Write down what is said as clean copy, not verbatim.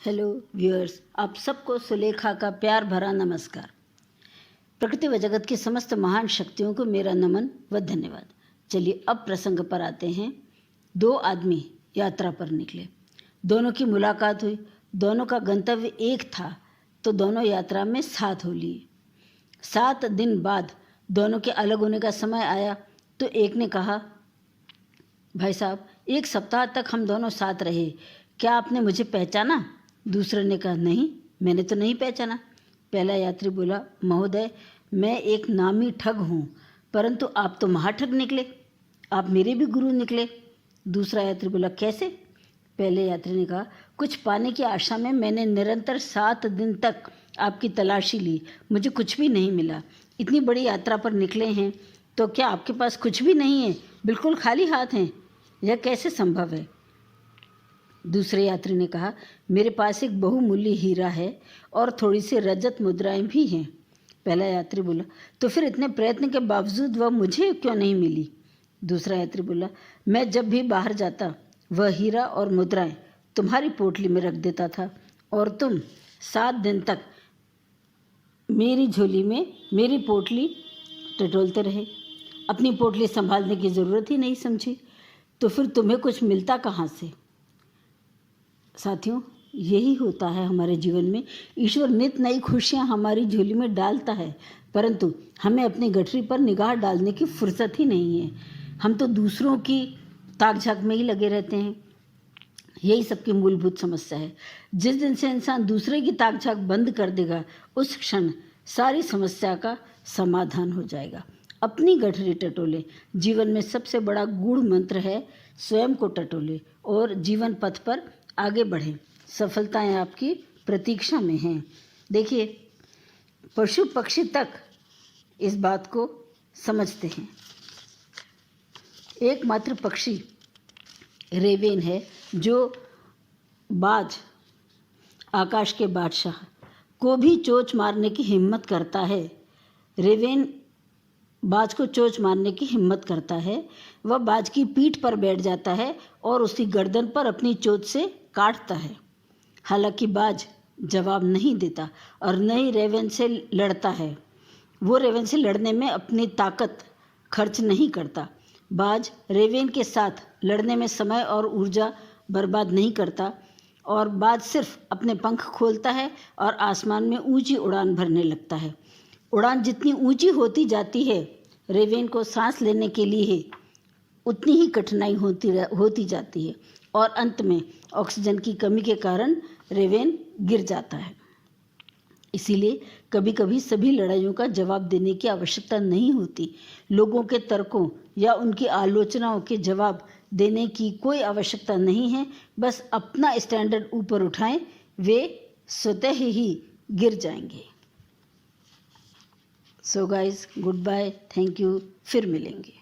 Hello viewers, आप सबको सुलेखा का प्यार भरा नमस्कार। प्रकृति व जगत की समस्त महान शक्तियों को मेरा नमन व धन्यवाद। चलिए अब प्रसंग पर आते हैं। दो आदमी यात्रा पर निकले, दोनों की मुलाकात हुई, दोनों का गंतव्य एक था, तो दोनों यात्रा में साथ हो लिए। 7 दिन बाद दोनों के अलग होने का समय आया तो एक ने कहा, भाई साहब 1 सप्ताह तक हम दोनों साथ रहे, क्या आपने मुझे पहचाना? दूसरे ने कहा, नहीं, मैंने तो नहीं पहचाना। पहला यात्री बोला, महोदय मैं एक नामी ठग हूँ, परंतु आप तो महाठग निकले, आप मेरे भी गुरु निकले। दूसरा यात्री बोला, कैसे? पहले यात्री ने कहा, कुछ पाने की आशा में मैंने निरंतर 7 दिन तक आपकी तलाशी ली, मुझे कुछ भी नहीं मिला। इतनी बड़ी यात्रा पर निकले हैं तो क्या आपके पास कुछ भी नहीं है? बिल्कुल खाली हाथ हैं, यह कैसे संभव है? दूसरे यात्री ने कहा, मेरे पास एक बहुमूल्य हीरा है और थोड़ी सी रजत मुद्राएं भी हैं। पहला यात्री बोला, तो फिर इतने प्रयत्न के बावजूद वह मुझे क्यों नहीं मिली? दूसरा यात्री बोला, मैं जब भी बाहर जाता वह हीरा और मुद्राएं तुम्हारी पोटली में रख देता था और तुम 7 दिन तक मेरी झोली में मेरी पोटली टटोलते रहे, अपनी पोटली संभालने की ज़रूरत ही नहीं समझी, तो फिर तुम्हें कुछ मिलता कहाँ से? साथियों, यही होता है हमारे जीवन में। ईश्वर नित नई खुशियाँ हमारी झोली में डालता है, परंतु हमें अपनी गठरी पर निगाह डालने की फुर्सत ही नहीं है। हम तो दूसरों की ताक झाक में ही लगे रहते हैं। यही सबकी मूलभूत समस्या है। जिस दिन से इंसान दूसरे की ताक झाक बंद कर देगा, उस क्षण सारी समस्या का समाधान हो जाएगा। अपनी गठरी टटोले। जीवन में सबसे बड़ा गूढ़ मंत्र है, स्वयं को टटोले और जीवन पथ पर आगे बढ़ें। सफलताएं आपकी प्रतीक्षा में हैं। देखिए, पशु पक्षी तक इस बात को समझते हैं। एकमात्र पक्षी रेवेन है जो बाज, आकाश के बादशाह को भी चोंच मारने की हिम्मत करता है। रेवेन बाज को चोंच मारने की हिम्मत करता है। वह बाज की पीठ पर बैठ जाता है और उसकी गर्दन पर अपनी चोंच से काटता है। हालांकि बाज जवाब नहीं देता और न ही रेवेन से लड़ता है। वो रेवेन से लड़ने में अपनी ताकत खर्च नहीं करता। बाज रेवेन के साथ लड़ने में समय और ऊर्जा बर्बाद नहीं करता और बाज सिर्फ अपने पंख खोलता है और आसमान में ऊंची उड़ान भरने लगता है। उड़ान जितनी ऊंची होती जाती है, रेवेन को सांस लेने के लिए उतनी ही कठिनाई होती जाती है और अंत में ऑक्सीजन की कमी के कारण रेवेन गिर जाता है। इसीलिए कभी कभी सभी लड़ाइयों का जवाब देने की आवश्यकता नहीं होती। लोगों के तर्कों या उनकी आलोचनाओं के जवाब देने की कोई आवश्यकता नहीं है। बस अपना स्टैंडर्ड ऊपर उठाएं, वे स्वतः ही गिर जाएंगे। So guys, goodbye, thank you, फिर मिलेंगे।